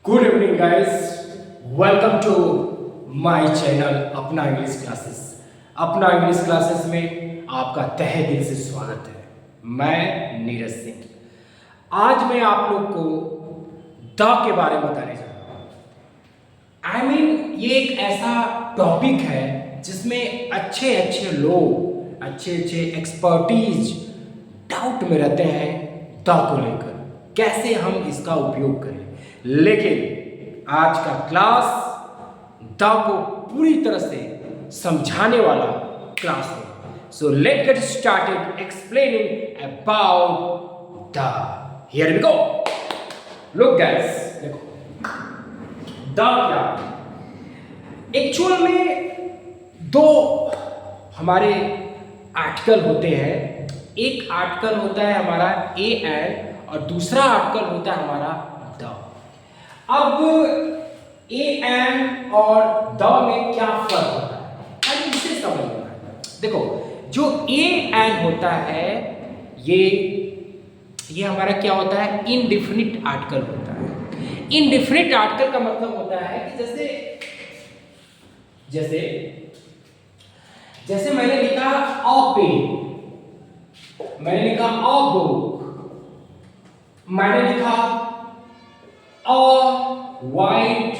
Good evening guys, welcome to my channel अपना English classes. अपना English classes में आपका तहे दिल से स्वागत है। मैं नीरज सिंह। आज मैं आप लोग को द के बारे में बताने जा रहा हूँ। ये एक ऐसा टॉपिक है जिसमें अच्छे अच्छे लोग, अच्छे अच्छे एक्सपर्टीज डाउट में रहते हैं द को लेकर, कैसे हम इसका उपयोग करें। लेकिन आज का क्लास द को पूरी तरह से समझाने वाला क्लास है। So let get started explaining about the. Here we go. Look guys, देखो द क्या, एक्चुअल में दो हमारे आर्टिकल होते हैं। एक आर्टिकल होता है हमारा ए एंड और दूसरा आर्टिकल होता है हमारा द। अब ए एंड और द में क्या फर्क होता है, इसे समझना है। देखो, जो ए एंड होता है ये हमारा क्या होता है, इनडिफिनिट आर्टिकल होता है। इनडिफिनिट आर्टिकल का मतलब होता है कि जैसे मैंने लिखा अ पेन, मैंने लिखा अ बुक, मैंने लिखा अ व्हाइट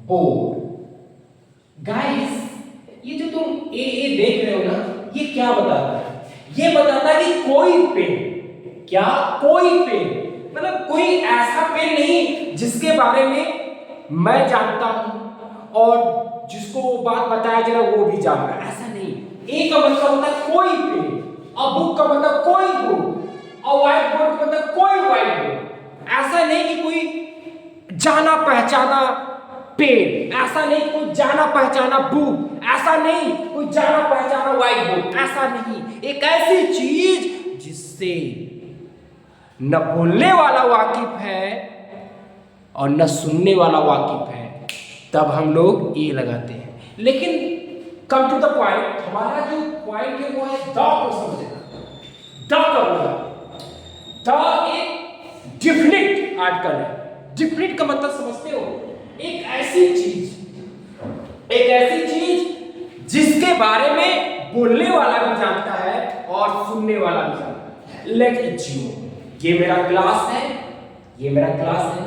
बोर्ड। गाइस, ये जो तुम ए देख रहे हो ना, ये क्या बताता है? ये बताता है कि कोई पेन, क्या कोई पेन, मतलब कोई ऐसा पेन नहीं जिसके बारे में मैं जानता हूं और जिसको वो बात बताया जा रहा है वो भी जान रहा है, ऐसा नहीं। ए का मतलब होता है कोई पेन, अ बुक का मतलब कोई बुक, अ व्हाइट बोर्ड का मतलब कोई व्हाइट बोर्ड। ऐसा नहीं कि कोई जाना पहचाना पेन, ऐसा नहीं कोई जाना पहचाना बुक, ऐसा नहीं कोई जाना पहचाना व्हाइट बोर्ड, ऐसा नहीं। एक ऐसी चीज जिससे न बोलने वाला वाकिफ है और न सुनने वाला वाकिफ है, तब हम लोग ए लगाते हैं। लेकिन कम टू द पॉइंट, हमारा जो पॉइंट है वो है द को समझना। द का बोला, द एक डिफिनिट आर्टिकल है। डिफिनिट का मतलब समझते हो? एक ऐसी चीज जिसके बारे में बोलने वाला भी जानता है और सुनने वाला भी जानता है। लेट जियो, ये मेरा क्लास है, ये मेरा क्लास है।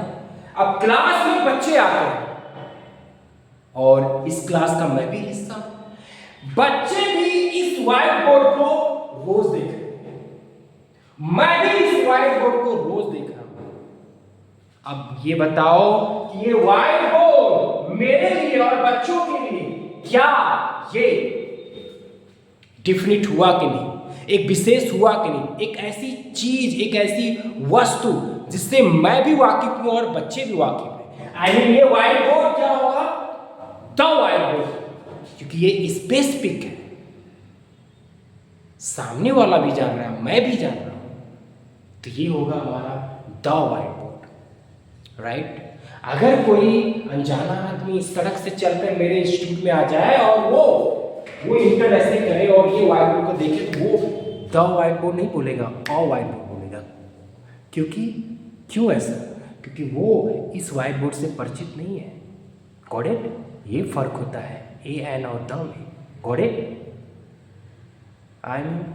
अब क्लास में बच्चे आते हैं और इस क्लास का मैं भी हिस्सा हूं। बच्चे भी इस व्हाइट बोर्ड को रोज देख रहे हैं, मैं भी इस व्हाइट बोर्ड को रोज देख रहा हूं। अब ये बताओ कि ये व्हाइट बोर्ड मेरे लिए और बच्चों के लिए क्या ये डिफिनिट हुआ कि नहीं, एक विशेष हुआ कि नहीं, एक ऐसी चीज, एक ऐसी वस्तु जिससे मैं भी वाकिफ हूं और बच्चे भी वाकिफ हैं। ये व्हाइट बोर्ड क्या होगा? द व्हाइट बोर्ड, क्योंकि ये स्पेसिफिक है, सामने वाला भी जान रहा है, मैं भी जान रहा हूं, तो ये होगा हमारा द व्हाइट बोर्ड, राइट। अगर कोई अनजाना आदमी इस सड़क से चलकर मेरे इंस्टीट्यूट में आ जाए और वो इंटर ऐसे करे और ये व्हाइट बोर्ड को देखे, तो वो द व्हाइट बोर्ड नहीं बोलेगा, अ व्हाइट बोर्ड बोलेगा। क्यों ऐसा? क्योंकि वो इस व्हाइट बोर्ड से परिचित नहीं है। Got it? ये फर्क होता है ए एन और द में। Got it?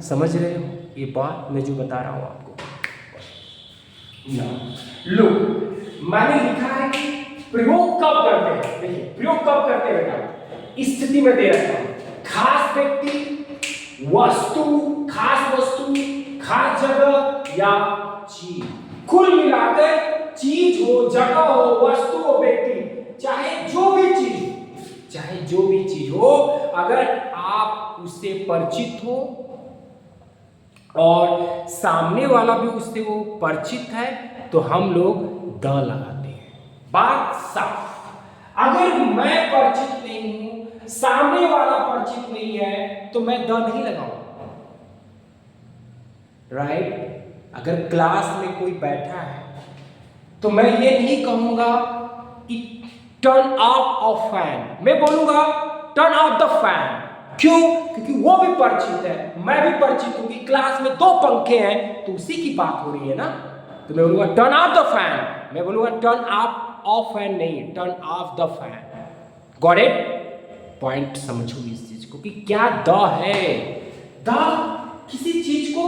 समझ रहे हो ये बात मैं जो बता रहा हूं आपको? लो, मैंने लिखा है कि प्रयोग कब करते हैं। देखिए, प्रयोग कब करते हैं बेटा, स्थिति में दे रखा हूं। खास व्यक्ति, वस्तु, खास जगह या चीज, कुल मिलाकर चीज हो, जगह हो, वस्तु हो, व्यक्ति, चाहे जो भी चीज हो, अगर आप उससे परिचित हो और सामने वाला भी उससे वो परिचित है, तो हम लोग द लगाते हैं। बात साफ। अगर मैं परिचित नहीं हूं, सामने वाला परिचित नहीं है, तो मैं द नहीं लगाऊंगा, राइट। अगर क्लास में कोई बैठा है तो मैं ये नहीं कहूंगा कि टर्न ऑफ अ फैन, मैं बोलूंगा टर्न ऑफ द फैन। क्यों? क्योंकि वो भी परिचित है, मैं भी परिचित हूं कि क्लास में 2 पंखे हैं, तो उसी की बात हो रही है ना। तो मैं बोलूंगा टर्न ऑफ द फैन, मैं बोलूंगा टर्न ऑफ ऑफ फैन नहीं, turn off the fan. Got it? Point समझो इस चीज को कि क्या द है। द किसी चीज को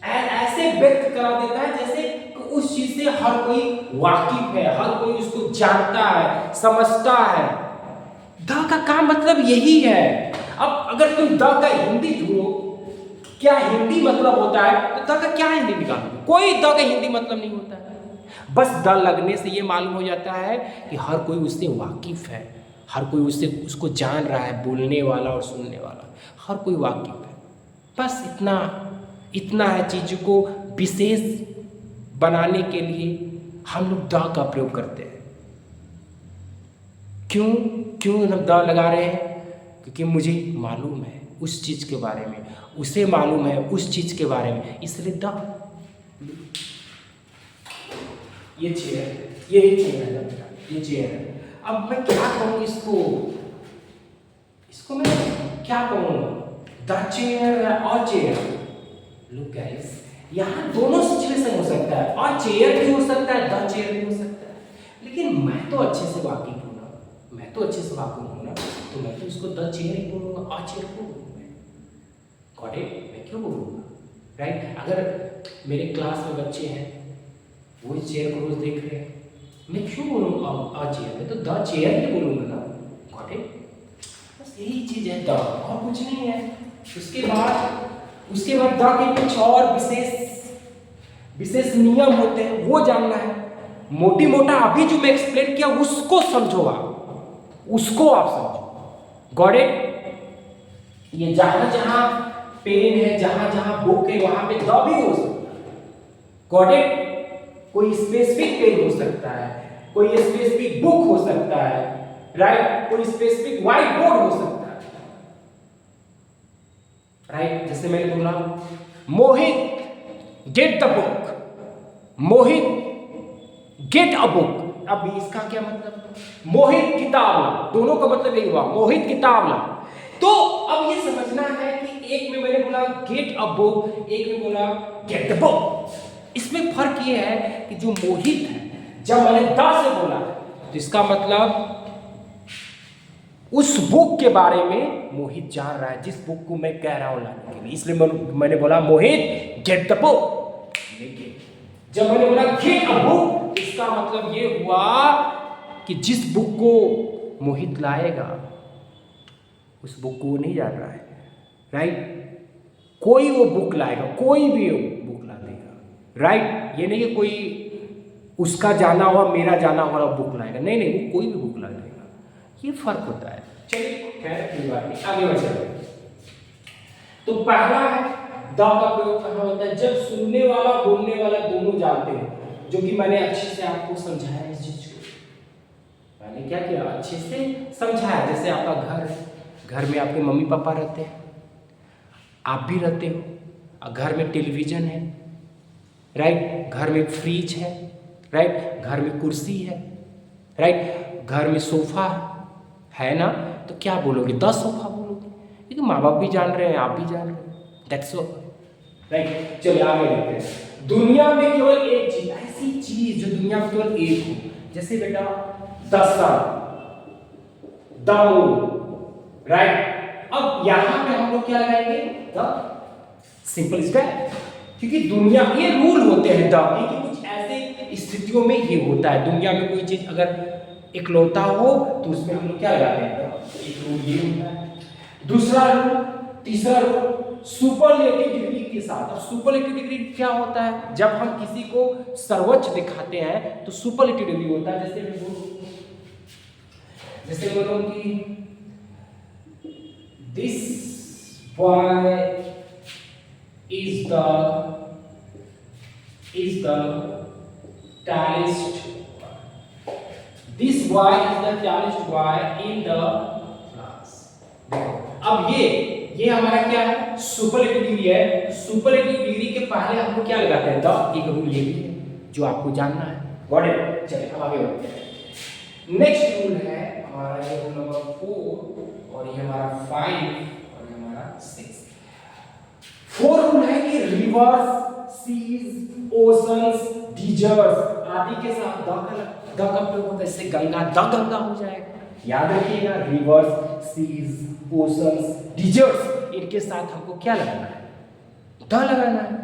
ऐसे व्यक्त करा देता है जैसे कि उस चीज से हर कोई वाकिफ है, हर कोई उसको जानता है, समझता है। द का काम मतलब यही है। अब अगर तुम द का हिंदी ढूंढो, क्या हिंदी मतलब होता है, तो द का क्या हिंदी निकालो? कोई द का हिंदी मतलब नहीं होता है। बस द लगने से ये मालूम हो जाता है कि हर कोई उससे वाकिफ है, हर कोई उसको जान रहा है, बोलने वाला और सुनने वाला, हर कोई वाकिफ है। बस इतना है। चीज़ों को विशेष बनाने के लिए हम लोग द का प्रयोग करते हैं। क्यों हम द लगा रहे हैं? क्योंकि मुझे मालूम है उस चीज़ के बारे में, उसे मालूम है उस चीज़ के बारे में, इसलिए द। ये चेयर है, ये चेयर है। अब मैं क्या कहूँ इसको मैं क्या कहूँगा? द चेयर है और चेयर। लुक गाइस, यहाँ दोनों सिचुएशन हो सकता है, और चेयर भी हो सकता है, द चेयर भी हो सकता है। लेकिन मैं तो अच्छे से वाकिफ हूँ ना, तो मैं तो इसको द चेयर ही बोलूँगा, और चेयर को बोलूँगा। Got it? मैं क्यों बोलूँगा? राइट? अगर मेरे क्लास में बच्चे हैं, वो इस चेयर को रोज देख रहे हैं, मैं क्यों बोलूँगा अ चेयर? मैं तो द चेयर ही बोलूँगा ना। Got it? बस यही चीज़ है द, और कुछ नहीं है। उसके बाद द के कुछ और विशेष नियम होते हैं, वो जानना है। मोटी मोटा अभी जो मैं एक्सप्लेन किया उसको समझो आप, उसको आप समझो। Got it? ये जहां पेन है, जहां बुक है, वहां पे द भी हो सकता है। Got it? कोई स्पेसिफिक पेन हो सकता है, कोई स्पेसिफिक बुक हो सकता है, राइट? कोई स्पेसिफिक व्हाइट बोर्ड हो सकता है, राइट? जैसे मैंने बोला, Mohit get the book, Mohit get a book. अब इसका क्या मतलब? मोहित किताब ला, दोनों का मतलब यही हुआ, मोहित किताब ला। तो अब ये समझना है कि एक में मैंने बोला गेट अ बुक, एक में बोला गेट द बुक। इसमें फर्क ये है कि जो मोहित है, जब मैंने द से बोला तो इसका मतलब उस बुक के बारे में मोहित जान रहा है, जिस बुक को मैं कह रहा हूं लाने के लिए, इसलिए मैंने बोला मोहित गेट द बुक। लेकिन जब मैंने बोला गेट अ बुक, इसका मतलब ये हुआ कि जिस बुक को मोहित लाएगा उस बुक को वो नहीं जान रहा है, राइट? कोई वो बुक लाएगा, कोई भी वो बुक ला देगा, राइट? ये नहीं कि कोई उसका जाना हुआ, मेरा जाना हुआ बुक लाएगा, नहीं, वो कोई भी बुक ला देगा। ये फर्क होता है। चलिए खैर कोई बात नहीं, आगे बढ़ते। तो पहला है द का प्रयोग कहाँ होता है? जब सुनने वाला बोलने वाला दोनों जानते हैं, जो कि मैंने अच्छे से आपको समझाया इस चीज को। मैंने क्या किया? अच्छे से समझाया। जैसे आपका घर में आपके मम्मी पापा रहते हैं, आप भी रहते हो, और घर में टेलीविजन है, राइट? घर में फ्रिज है, राइट? घर में कुर्सी है, राइट? घर में सोफा है ना? तो क्या बोलोगे? 10 सोफा बोलोगे, क्योंकि माँ बाप भी जान रहे हैं, आप भी जान रहे हैं। That's all, right? चलिए आगे देखते हैं। दुनिया में केवल एक चीज, ऐसी चीज जो दुनिया में केवल एक हो, जैसे बेटा the sun, the moon, right? अब यहां पे हम लोग क्या लगाएंगे? द सिंपल स्टेप, क्योंकि दुनिया, ये रूल होते हैं द के कि कुछ ऐसे स्थितियों में ये होता है। दुनिया में कोई चीज अगर इकलौता हो तो उसमें हम लोग क्या लगाते हैं? एक रूल ये होता है। दूसरा रूल, तीसरा रूल, सुपरलेटिव डिग्री के साथ। अब सुपरलेटिव डिग्री क्या होता है? जब हम किसी को सर्वोच्च दिखाते हैं तो सुपरलेटिव डिग्री होता है। जैसे बोलो कि this boy is the tallest. This boy is the tallest boy in the class. अब ये हमारा क्या है? सुपरलेटिव डिग्री है। सुपरलेटिव डिग्री के पहले हम लोग क्या लगाते हैं? द। एक रूल ये भी है जो आपको जानना है। Got it? चलिए अब आगे बढ़ते हैं। नेक्स्ट रूल है हमारा, ये रूल नंबर 4, और ये हमारा 5, और ये हमारा 6। 4 रूल है कि रिवर्स, सीज, ओशंस, डिजर्ट्स आदि के साथ द द का प्रयोग होता है, इससे गंगा द गंगा हो जाएगा। याद रखिएगा, रिवर्स, सीज, ओशंस, डिजर्ट्स, इनके साथ हमको क्या लगाना है? द लगाना है।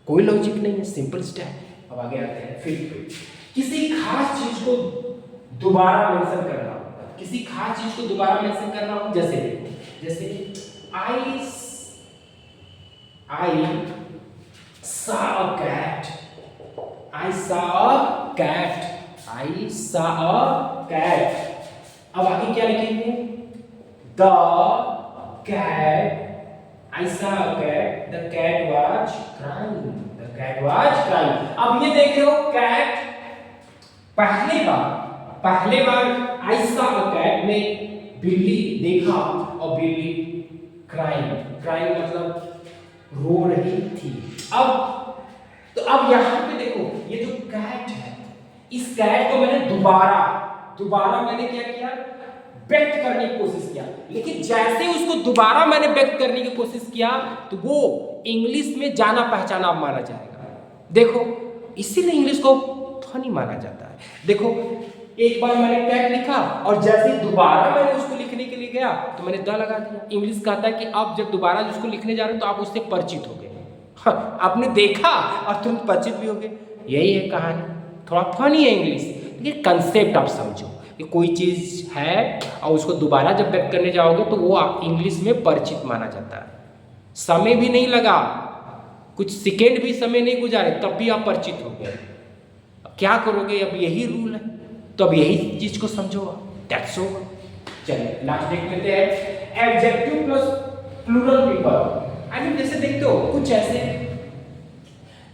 कोई लॉजिक नहीं है, सिंपल स्टेप। अब आगे आते हैं फिफ्थ पे। किसी खास चीज को दोबारा मेंशन करना हो, किसी खास चीज को दोबारा मेंशन करना हो, जैसे आई saw a cat, I saw a cat, I saw a cat। अब आगे क्या लिखेंगे? The cat, I saw a cat, the cat was crying, the cat was crying। अब ये देख रहे हो, cat पहले बार I saw a cat में बिल्ली देखा और बिल्ली crying मतलब रो रही थी। अब यहां पे देखो, ये जो कैट है, इस कैट को मैंने दोबारा मैंने क्या किया? व्यक्त करने की कोशिश किया। लेकिन जैसे उसको दोबारा मैंने व्यक्त करने की कोशिश किया तो वो इंग्लिश में जाना पहचाना माना जाएगा। देखो, इसीलिए इंग्लिश को फनी माना जाता है। देखो, एक बार मैंने कैट लिखा और जैसे दोबारा मैंने उसको लिखने के लिए गया तो मैंने द लगा दिया। इंग्लिश कहता है कि आप जब दोबारा उसको लिखने जा रहे हो तो आप उससे परिचित हो गए। हाँ, आपने देखा और तुम परिचित भी हो गए। यही है कहानी। थोड़ा फनी है इंग्लिश, लेकिन कंसेप्ट आप समझो कि कोई चीज़ है और उसको दोबारा जब व्यक्त करने जाओगे तो वो इंग्लिश में परिचित माना जाता है। समय भी नहीं लगा, कुछ सेकेंड भी समय नहीं गुजारे, तब भी आप परिचित हो गए। अब क्या करोगे? अब यही रूल है, तो अब यही चीज को समझो। That's all. चलिए लास्ट देख लेते हैं, adjective plus plural people. I mean जैसे देखते हो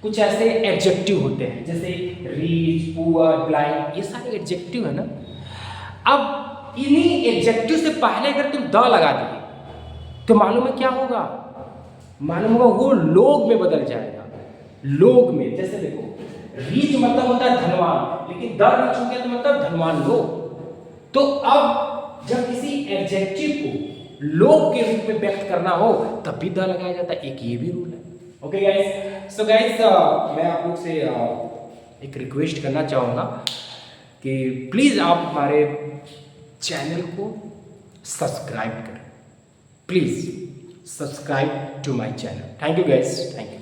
कुछ ऐसे एडजेक्टिव होते हैं, जैसे रीच, पुअर, ब्लाइंड, ये सारे एडजेक्टिव है ना। अब इन्हीं एडजेक्टिव से पहले अगर तुम द लगा दिए तो मालूम है क्या होगा? मालूम होगा वो लोग में बदल जाएगा। लोग में, जैसे देखो, रीच मतलब होता है धनवान, लेकिन द रीच हो गया तो मतलब धनवान लोग। तो अब जब किसी एडजेक्टिव को लोग के रूप में व्यक्त करना हो तब भी द लगाया जाता है। एक ये भी रूल है। ओके गाइस, सो गाइस मैं आप लोग से एक रिक्वेस्ट करना चाहूँगा कि प्लीज़ आप हमारे चैनल को सब्सक्राइब करें। Please subscribe to my channel. Thank you guys, thank you.